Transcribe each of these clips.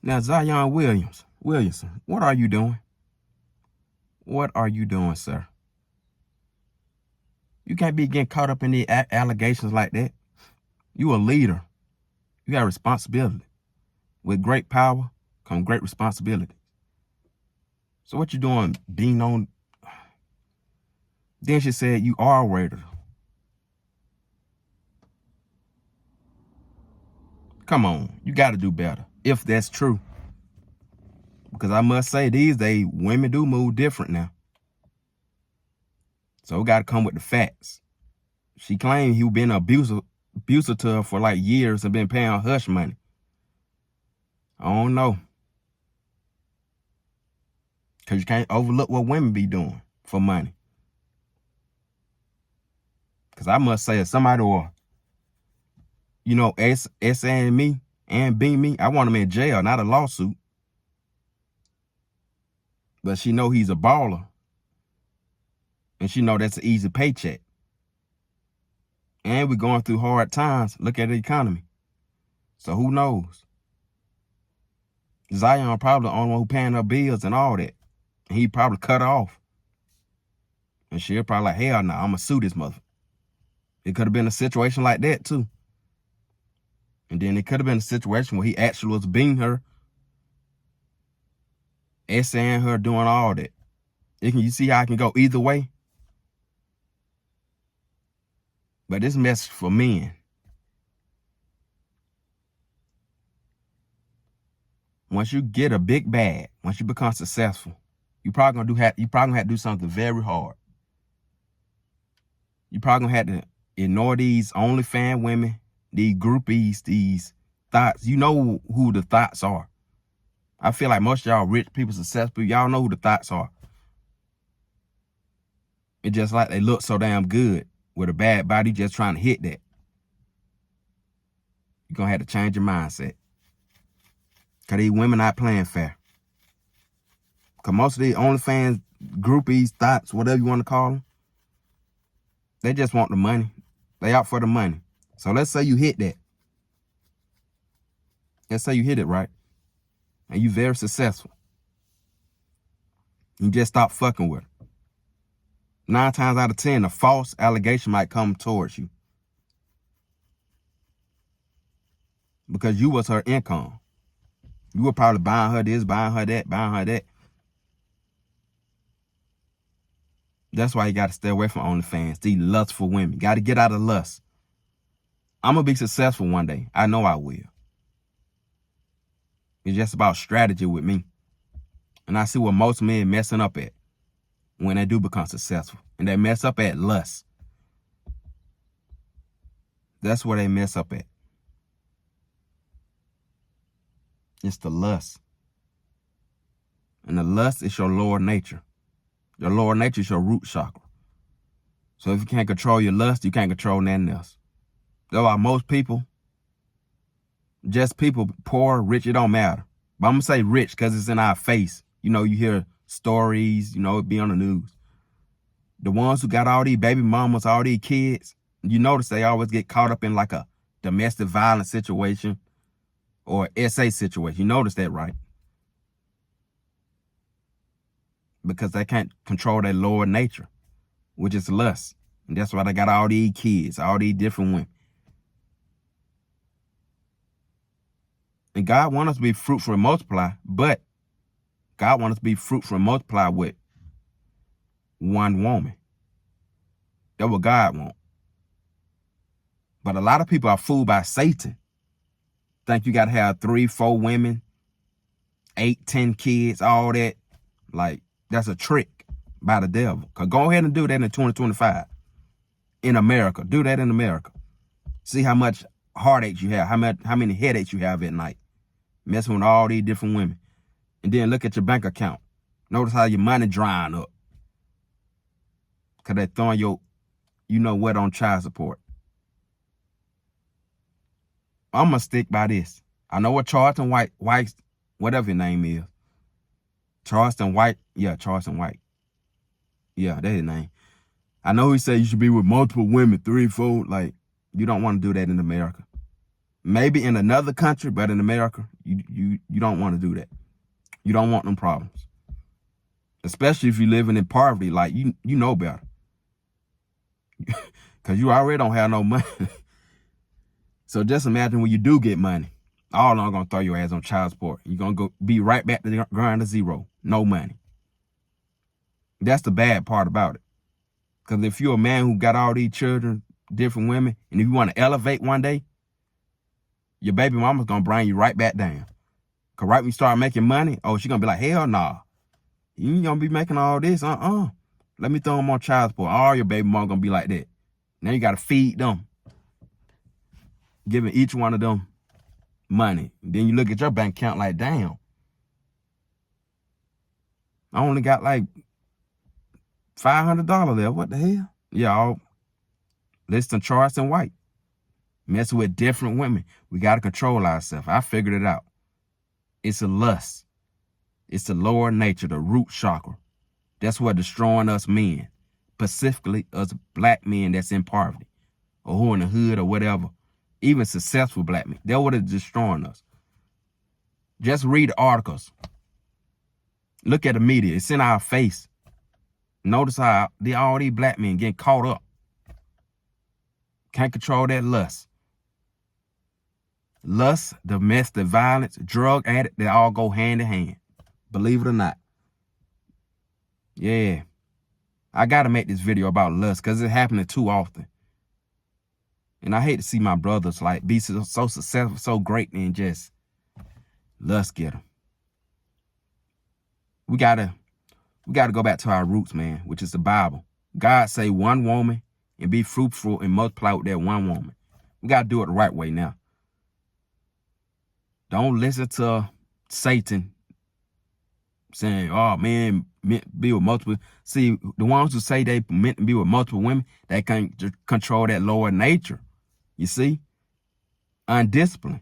Now, Zion Williamson, what are you doing? What are you doing, sir? You can't be getting caught up in the allegations like that. You a leader. You got responsibility. With great power comes great responsibility. So what you doing being on? Then she said you are rated. Come on, you got to do better if that's true. Because I must say, these days, women do move different now. So we got to come with the facts. She claimed he been abusive to her for like years and been paying her hush money. I don't know. Because you can't overlook what women be doing for money. Because I must say, if somebody will, S.A.ing me and being me, I want him in jail, not a lawsuit. But she know he's a baller. And she know that's an easy paycheck. And we're going through hard times. Look at the economy. So who knows? Zion probably the only one who paying her bills and all that. And he probably cut her off. And she'll probably like, hell no, I'm going to sue this mother. It could have been a situation like that too. And then it could have been a situation where he actually was beating her, essaying her, doing all that. You see how it can go either way? But this message for men. Once you get a big bag, once you become successful, you probably gonna have to do something very hard. You probably gonna have to ignore these OnlyFans women, these groupies, these thoughts. You know who the thoughts are. I feel like most of y'all rich people, successful, y'all know who the thoughts are. It's just like they look so damn good with a bad body just trying to hit that. You're gonna have to change your mindset. Because these women not playing fair. Because most of these OnlyFans, groupies, thoughts, whatever you want to call them, they just want the money. They out for the money. So let's say you hit that. Let's say you hit it, right? And you very successful. You just stop fucking with her. 9 times out of 10, a false allegation might come towards you. Because you was her income. You were probably buying her this, buying her that, buying her that. That's why you got to stay away from OnlyFans. These lustful women. Got to get out of lust. I'm going to be successful one day. I know I will. It's just about strategy with me. And I see what most men messing up at when they do become successful. And they mess up at lust. That's where they mess up at. It's the lust. And the lust is your lower nature. Your lower nature is your root chakra. So if you can't control your lust, you can't control nothing else. There are most people, just people, poor, rich, it don't matter. But I'm going to say rich because it's in our face. You hear stories, it be on the news. The ones who got all these baby mamas, all these kids, you notice they always get caught up in like a domestic violence situation or SA situation. You notice that, right? Because they can't control their lower nature, which is lust. And that's why they got all these kids, all these different women. And God wants us to be fruitful and multiply, but God wants us to be fruitful and multiply with one woman. That's what God wants. But a lot of people are fooled by Satan. Think you got to have 3, 4 women, 8, 10 kids, all that. Like, that's a trick by the devil. Because go ahead and do that in 2025 in America. Do that in America. See how much heartache you have, how many headaches you have at night. Messing with all these different women. And then look at your bank account. Notice how your money drying up. Because they're throwing your, what on child support. I'm going to stick by this. I know what Charleston White, whatever your name is. Charleston White. Yeah, Charleston White. Yeah, that's his name. I know he said you should be with multiple women, 3, 4. Like, you don't want to do that in America. Maybe in another country, but in America, you don't want to do that. You don't want them problems. Especially if you're living in poverty, like you know better. Because you already don't have no money. So just imagine when you do get money, all along gonna throw your ass on child support. You're gonna go be right back to the ground to zero. No money. That's the bad part about it. Because if you're a man who got all these children, different women, and if you want to elevate one day, your baby mama's gonna bring you right back down. Cause right when you start making money, oh, she's gonna be like, hell nah. You ain't gonna be making all this. Let me throw them on child support. All your baby mama gonna be like that. Now you gotta feed them. Giving each one of them money. Then you look at your bank account like, damn. I only got like $500 there. What the hell? Yeah, all listen to Charleston White. Messing with different women. We got to control ourselves. I figured it out. It's a lust. It's the lower nature, the root chakra. That's what destroying us men. Specifically us black men that's in poverty. Or who in the hood or whatever. Even successful black men. That's what is destroying us. Just read the articles. Look at the media. It's in our face. Notice how all these black men getting caught up. Can't control that lust. Lust, domestic violence, drug addict, they all go hand in hand. Believe it or not. Yeah. I got to make this video about lust because it's happening too often. And I hate to see my brothers like be so successful, so great, and just lust get them. We gotta go back to our roots, man, which is the Bible. God say one woman and be fruitful and multiply with that one woman. We gotta do it the right way now. Don't listen to Satan saying, oh man, meant to be with multiple. See, the ones who say they meant to be with multiple women, they can't control that lower nature. You see? Undisciplined.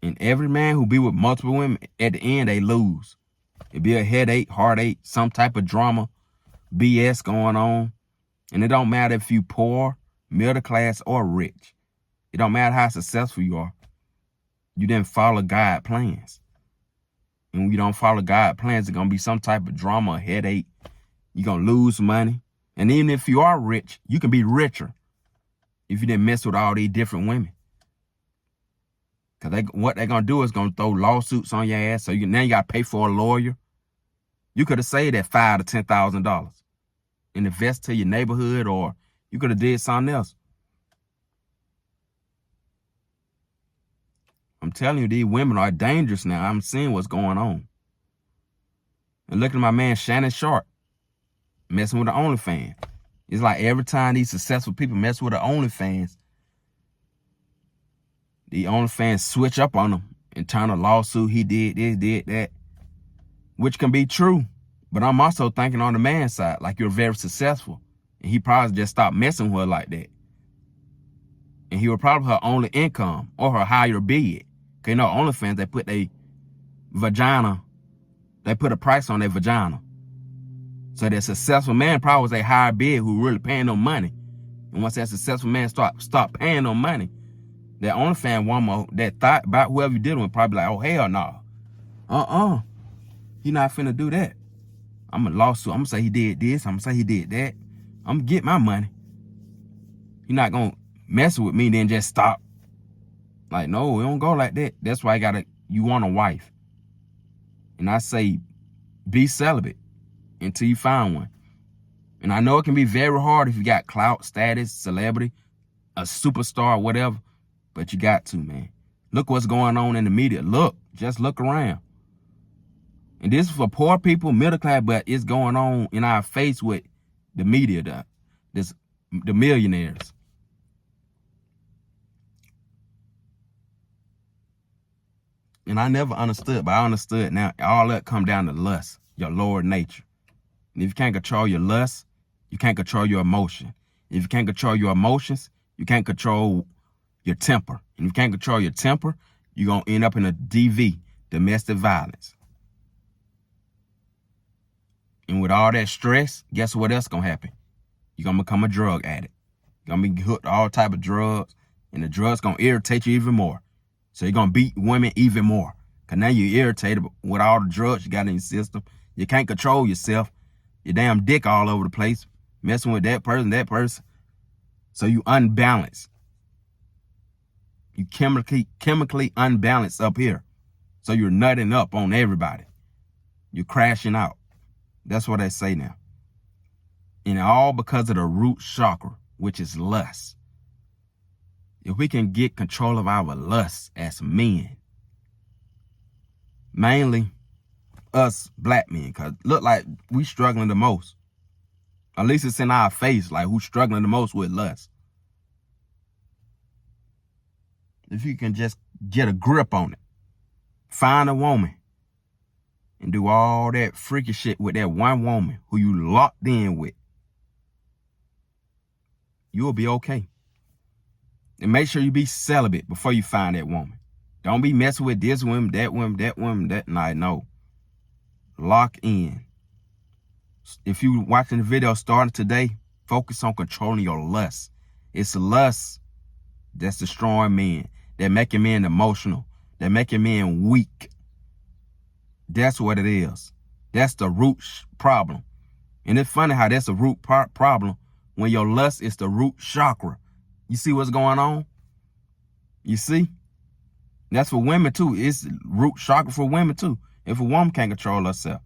And every man who be with multiple women, at the end, they lose. It be a headache, heartache, some type of drama, BS going on. And it don't matter if you poor, middle class, or rich. It don't matter how successful you are. You didn't follow God's plans. And when you don't follow God's plans, it's going to be some type of drama, headache. You're going to lose money. And even if you are rich, you can be richer if you didn't mess with all these different women. Because what they're going to do is going to throw lawsuits on your ass. So now you got to pay for a lawyer. You could have saved that $5,000 to $10,000 and invest to your neighborhood, or you could have did something else. I'm telling you, these women are dangerous now. I'm seeing what's going on. And look at my man Shannon Sharp messing with the OnlyFans. It's like every time these successful people mess with the OnlyFans, the OnlyFans switch up on them and turn a lawsuit. He did this, did that, which can be true. But I'm also thinking on the man's side, like you're very successful. And he probably just stopped messing with her like that. And he was probably her only income or her higher bid. Because you know, OnlyFans, they put a vagina, they put a price on their vagina. So that successful man probably was a higher bid who really paying them money. And once that successful man stop paying them money, that OnlyFans woman that thought about whoever you did with probably like, oh, hell no. He not finna do that. I'm a lawsuit. I'm gonna say he did this. I'm gonna say he did that. I'm gonna get my money. He not gonna mess with me then just stop. Like, no, it don't go like that. That's why you want a wife. And I say, be celibate until you find one. And I know it can be very hard if you got clout, status, celebrity, a superstar, whatever. But you got to, man. Look what's going on in the media. Just look around. And this is for poor people, middle class, but it's going on in our face with the media, the millionaires. And I never understood, but I understood now. All that come down to lust, your lower nature. And if you can't control your lust, you can't control your emotion. If you can't control your emotions, you can't control your temper. And if you can't control your temper, you're going to end up in a DV, domestic violence. And with all that stress, guess what else going to happen? You're going to become a drug addict. You're going to be hooked to all type of drugs. And the drugs going to irritate you even more. So you're going to beat women even more. Because now you're irritated with all the drugs you got in your system. You can't control yourself. Your damn dick all over the place. Messing with that person. So you unbalanced. You chemically unbalanced up here. So you're nutting up on everybody. You're crashing out. That's what they say now. And all because of the root chakra, which is lust. If we can get control of our lust as men, mainly us black men, because look like we struggling the most. At least it's in our face, like who's struggling the most with lust. If you can just get a grip on it, find a woman, and do all that freaky shit with that one woman who you locked in with, you'll be okay. And make sure you be celibate before you find that woman. Don't be messing with this woman, that woman, that woman, that night. No. Lock in. If you watching the video starting today, focus on controlling your lust. It's lust that's destroying men. They're making men emotional. They're making men weak. That's what it is. That's the root problem. And it's funny how that's a root problem when your lust is the root chakra. You see what's going on? You see? That's for women too. It's root chakra for women too. If a woman can't control herself.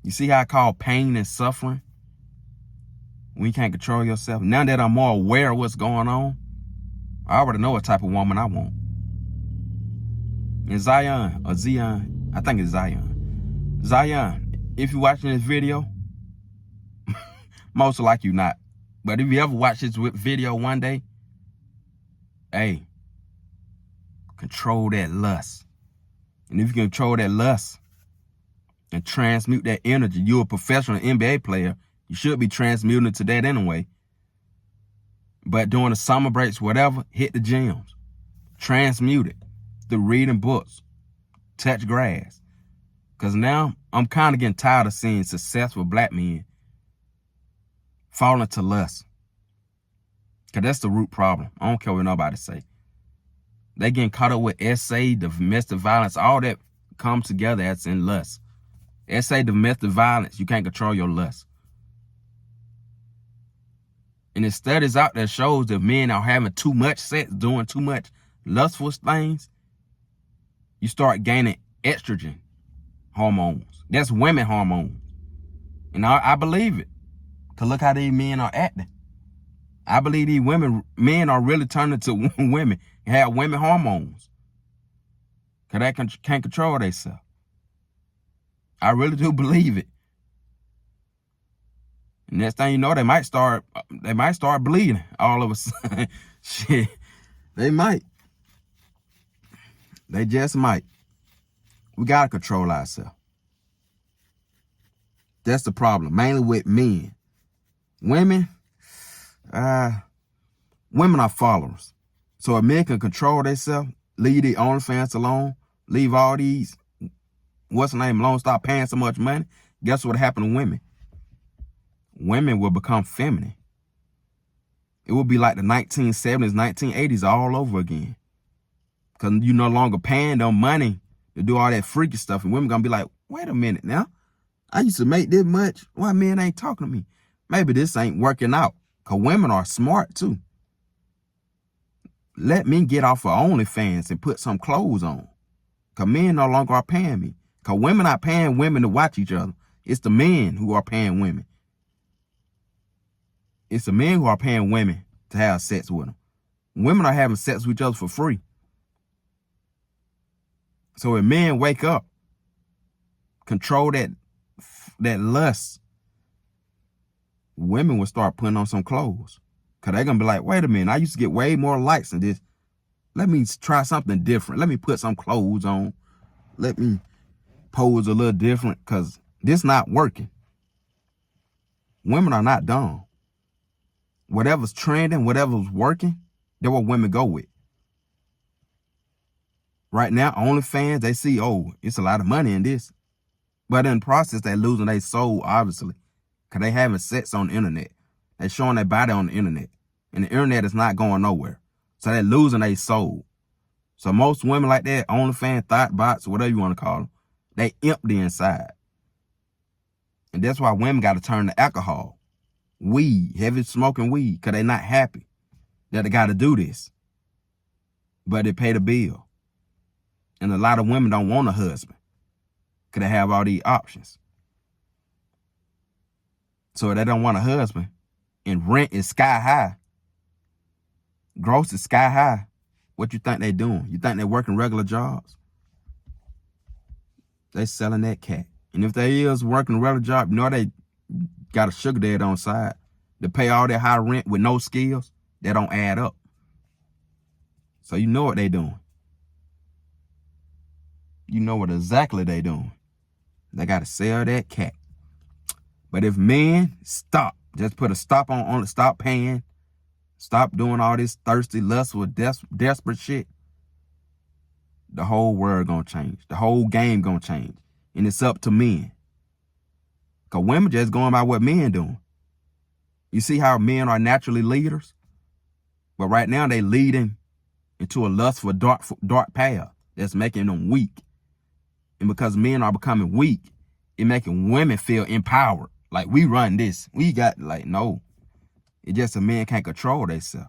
You see how I call pain and suffering? When you can't control yourself. Now that I'm more aware of what's going on, I already know what type of woman I want. And Zion, or Zion, I think it's Zion. Zion, if you're watching this video, most like you not. But if you ever watch this video one day, hey, control that lust. And if you control that lust and transmute that energy, you're a professional NBA player, you should be transmuting it to that anyway. But during the summer breaks, whatever, hit the gyms. Transmute it through reading books. Touch grass. Because now I'm kind of getting tired of seeing successful black men fall into lust. Because that's the root problem. I don't care what nobody say. They getting caught up with SA, domestic violence, all that comes together as in lust. SA, domestic violence, you can't control your lust. And the studies out there shows that men are having too much sex, doing too much lustful things, you start gaining estrogen hormones. That's women hormones. And I believe it. Because look how these men are acting. I believe these men are really turning to women and have women hormones. Because they can't control themselves. I really do believe it. Next thing you know, they might start bleeding all of a sudden. Shit. They might. They just might. We gotta control ourselves. That's the problem. Mainly with men. Women are followers. So if men can control themselves, leave the OnlyFans alone, leave all these, what's the name alone, stop paying so much money, guess what happened to women? Women will become feminine. It will be like the 1970s, 1980s all over again. Because you no longer paying them money to do all that freaky stuff. And women going to be like, wait a minute now. I used to make this much. Why men ain't talking to me? Maybe this ain't working out. Because women are smart too. Let me get off of OnlyFans and put some clothes on. Because men no longer are paying me. Because women are paying women to watch each other. It's the men who are paying women. It's the men who are paying women to have sex with them. Women are having sex with each other for free. So when men wake up, control that lust, women will start putting on some clothes. Because they're going to be like, wait a minute, I used to get way more likes than this. Let me try something different. Let me put some clothes on. Let me pose a little different because this not working. Women are not dumb. Whatever's trending, whatever's working, that's what women go with. Right now, OnlyFans, they see, oh, it's a lot of money in this. But in the process, they're losing their soul, obviously. Because they having sex on the internet. They're showing their body on the internet. And the internet is not going nowhere. So they're losing their soul. So most women like that, OnlyFans, thought bots, whatever you want to call them, they empty inside. And that's why women got to turn to alcohol, weed, heavy smoking weed, because they're not happy that they got to do this. But they pay the bill. And a lot of women don't want a husband because they have all these options. So if they don't want a husband and rent is sky high, gross is sky high, what you think they doing? You think they working regular jobs? They selling that cat. And if they is working a regular job, you know they got a sugar daddy on side to pay all that high rent with no skills, that don't add up. So you know what they doing. You know what exactly they doing. They got to sell that cat. But if men stop, just put a stop on stop paying, stop doing all this thirsty, lustful, desperate shit, the whole world gonna change. The whole game gonna change. And it's up to men. Because women just going by what men doing. You see how men are naturally leaders? But right now they leading into a lustful, dark path that's making them weak. And because men are becoming weak, it making women feel empowered. Like, we run this. We got, like, no. It's just a man can't control themselves.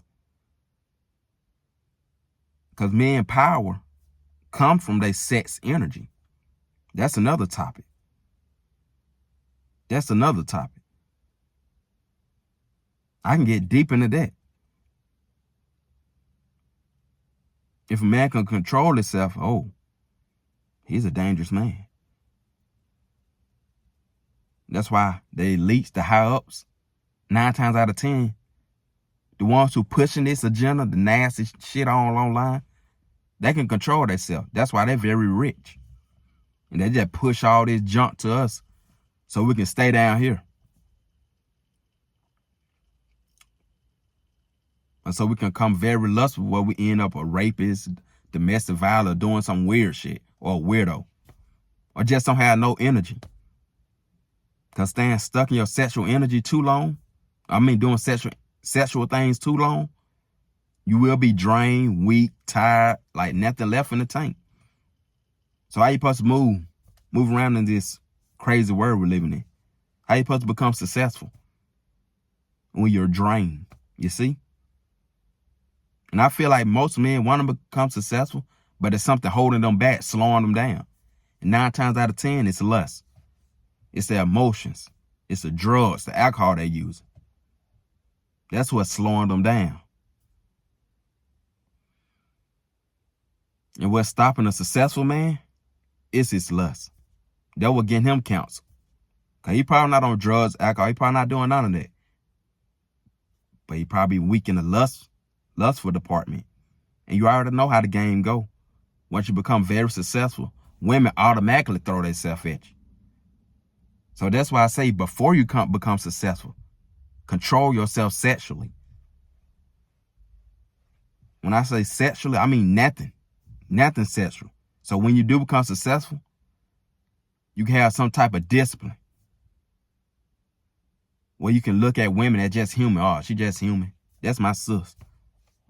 Because men power comes from their sex energy. That's another topic. That's another topic. I can get deep into that. If a man can control himself, oh, he's a dangerous man. That's why the elites, the high ups, 9 times out of 10, the ones who pushing this agenda, the nasty shit all online, they can control themselves. That's why they're very rich. And they just push all this junk to us so we can stay down here. And so we can come very lustful where we end up a rapist, domestic violence, doing some weird shit, or a weirdo, or just don't have no energy. Because staying stuck in your sexual energy too long, doing sexual things too long, you will be drained, weak, tired, like nothing left in the tank. So how you supposed to move around in this crazy world we're living in? How you supposed to become successful when you're drained, you see? And I feel like most men want to become successful, but it's something holding them back, slowing them down. And 9 times out of 10, it's lust. It's their emotions. It's the drugs, the alcohol they use. That's what's slowing them down. And what's stopping a successful man is his lust. That will get him counsel. Because he probably not on drugs, alcohol. He probably not doing none of that. But he probably weak in the lustful department. And you already know how the game go. Once you become very successful, women automatically throw themselves at you. So that's why I say before you become successful, control yourself sexually. When I say sexually, I mean nothing. Nothing sexual. So when you do become successful, you can have some type of discipline. Where you can look at women as just human. Oh, she just human. That's my sis.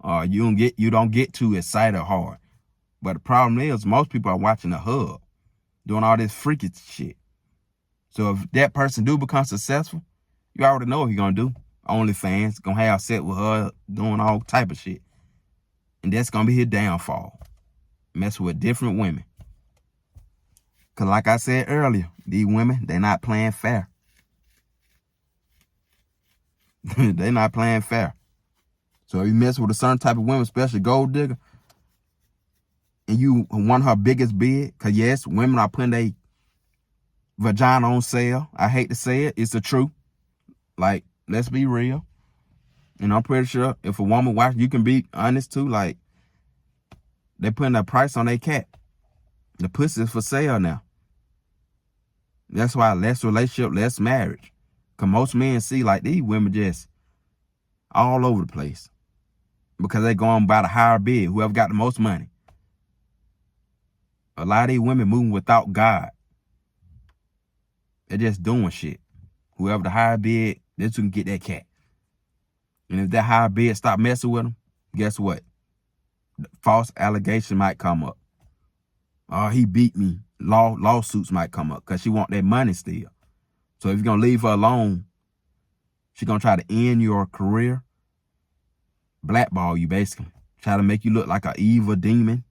You don't get too excited or hard. But the problem is most people are watching the hub, doing all this freaky shit. So if that person do become successful, you already know what he's gonna do. OnlyFans, gonna have sex with her, doing all type of shit. And that's gonna be his downfall. Mess with different women. Cause like I said earlier, these women, they're not playing fair. They're not playing fair. So if you mess with a certain type of woman, especially gold digger, and you want her biggest bid, cause yes, women are putting their vagina on sale. I hate to say it, it's the truth. Like, let's be real. And I'm pretty sure if a woman watch, you can be honest too. Like, they putting a price on their cat. The pussy is for sale now. That's why less relationship, less marriage. Cause most men see like these women just all over the place. Because they going by the higher bid, whoever got the most money. A lot of these women moving without God. They're just doing shit. Whoever the higher bid, that's who can get that cat. And if that higher bid stop messing with them, guess what? False allegation might come up. Oh, he beat me. Lawsuits might come up because she want that money still. So if you're going to leave her alone, she's going to try to end your career, blackball you basically, try to make you look like an evil demon.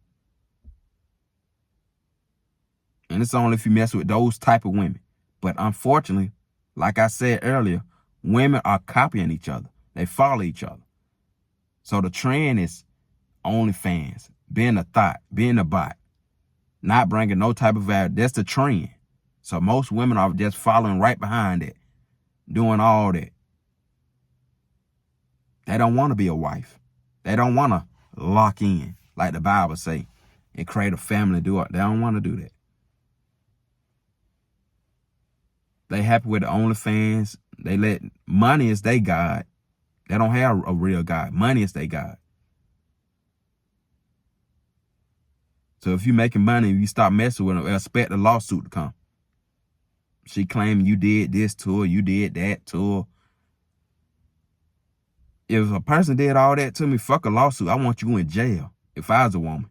And it's only if you mess with those type of women. But unfortunately, like I said earlier, women are copying each other. They follow each other. So the trend is OnlyFans, being a thought, being a bot, not bringing no type of value. That's the trend. So most women are just following right behind it, doing all that. They don't want to be a wife. They don't want to lock in, like the Bible say, and create a family, do it. They don't want to do that. They happy with the OnlyFans. They let money is their God. They don't have a real God. Money is their God. So if you're making money and you stop messing with them, expect a lawsuit to come. She claiming you did this to her, you did that to her. If a person did all that to me, fuck a lawsuit. I want you in jail if I was a woman.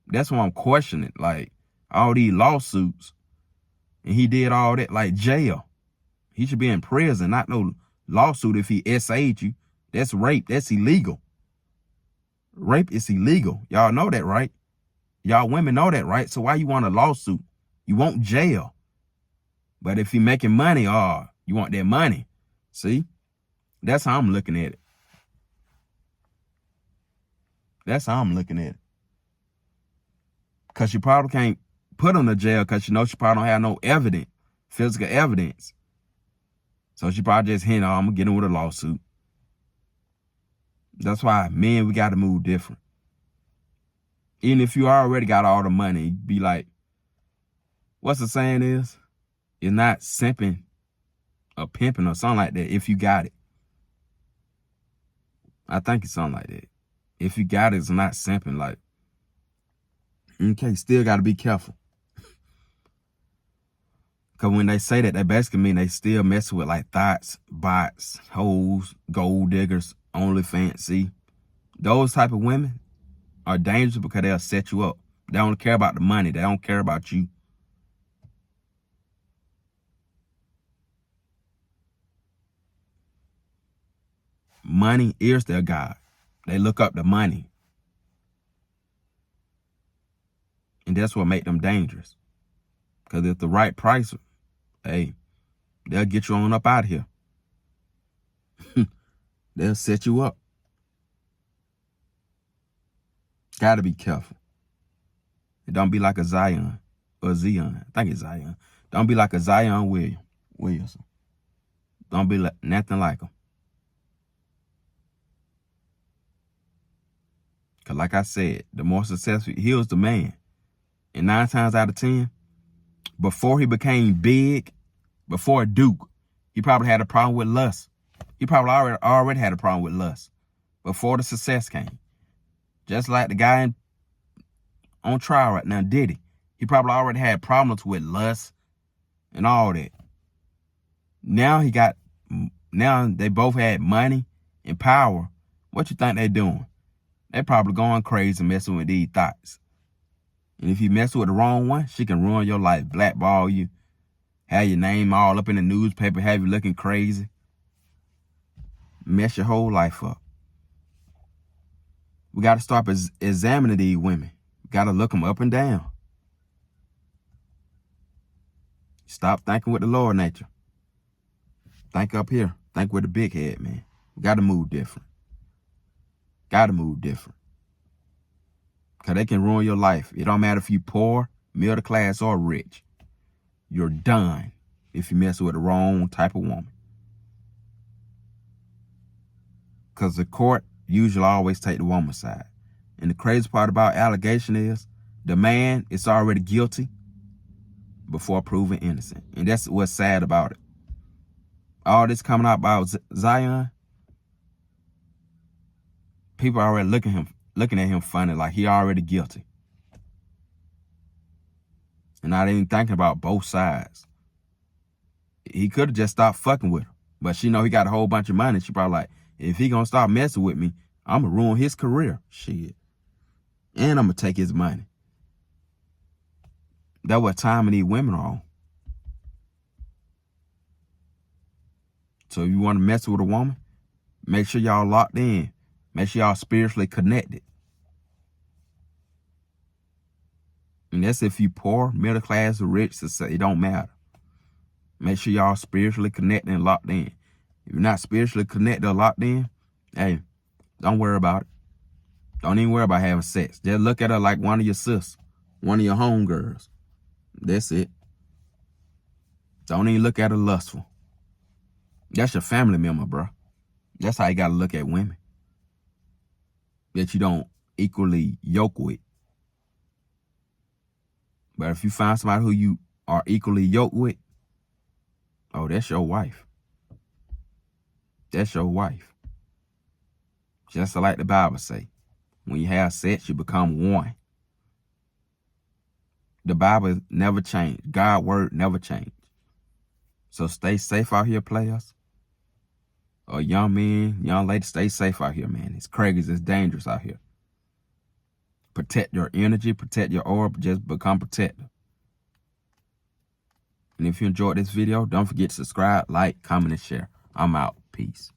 That's why I'm questioning, like, all these lawsuits. And he did all that, like jail. He should be in prison, not no lawsuit if he SA'd you. That's rape. That's illegal. Rape is illegal. Y'all know that, right? Y'all women know that, right? So why you want a lawsuit? You want jail. But if you making money, you want that money. See? That's how I'm looking at it. That's how I'm looking at it. Because you probably can't put her in the jail because you know she probably don't have no evidence, physical evidence. So she probably just hint, I'm going to get in with a lawsuit. That's why, men, we got to move different. Even if you already got all the money, be like, what's the saying is? You're not simping or pimping or something like that if you got it. I think it's something like that. If you got it, it's not simping. Like, okay, still got to be careful. Because when they say that, they basically mean they still messing with like thoughts, bots, hoes, gold diggers, OnlyFans. See, those type of women are dangerous because they'll set you up. They don't care about the money. They don't care about you. Money is their God. They look up the money. And that's what make them dangerous. Because if the right price, hey, they'll get you on up out of here. They'll set you up. Gotta be careful. It don't be like a Zion or Zion. I think it's Zion. Don't be like a Zion Williamson. Don't be like nothing like him. Because like I said, the more successful, he was the man. And 9 times out of 10, before he became big, before Duke, he probably had a problem with lust. He probably already had a problem with lust before the success came. Just like the guy on trial right now, Diddy. He probably already had problems with lust and all that. Now they both had money and power. What you think they doing? They probably going crazy messing with these thoughts. And if you mess with the wrong one, she can ruin your life, blackball you, have your name all up in the newspaper, have you looking crazy, mess your whole life up. We got to start examining these women. We got to look them up and down. Stop thinking with the lower nature. Think up here. Think with the big head, man. We got to move different. Got to move different. Because they can ruin your life. It don't matter if you poor, middle class, or rich. You're done if you mess with the wrong type of woman. Because the court usually always take the woman's side. And the crazy part about allegation is the man is already guilty before proven innocent. And that's what's sad about it. All this coming out about Zion, people are already looking at him funny, like he already guilty. And I didn't thinking about both sides. He could have just stopped fucking with her. But she know he got a whole bunch of money. She probably like, If he gonna start messing with me, I'm gonna ruin his career. Shit. And I'm gonna take his money. That's what time of these women are on. So if you want to mess with a woman, make sure y'all locked in. Make sure y'all spiritually connected. And that's if you poor, middle class, or rich, it don't matter. Make sure y'all spiritually connected and locked in. If you're not spiritually connected or locked in, hey, don't worry about it. Don't even worry about having sex. Just look at her like one of your sisters, one of your homegirls. That's it. Don't even look at her lustful. That's your family member, bro. That's how you got to look at women that you don't equally yoke with. But if you find somebody who you are equally yoked with, oh, that's your wife. That's your wife. Just like the Bible say, when you have sex, you become one. The Bible never changed. God's word never changed. So stay safe out here, players. Or young men, young ladies, stay safe out here, man. It's crazy. It's dangerous out here. Protect your energy. Protect your aura. Just become protective. And if you enjoyed this video, don't forget to subscribe, like, comment, and share. I'm out. Peace.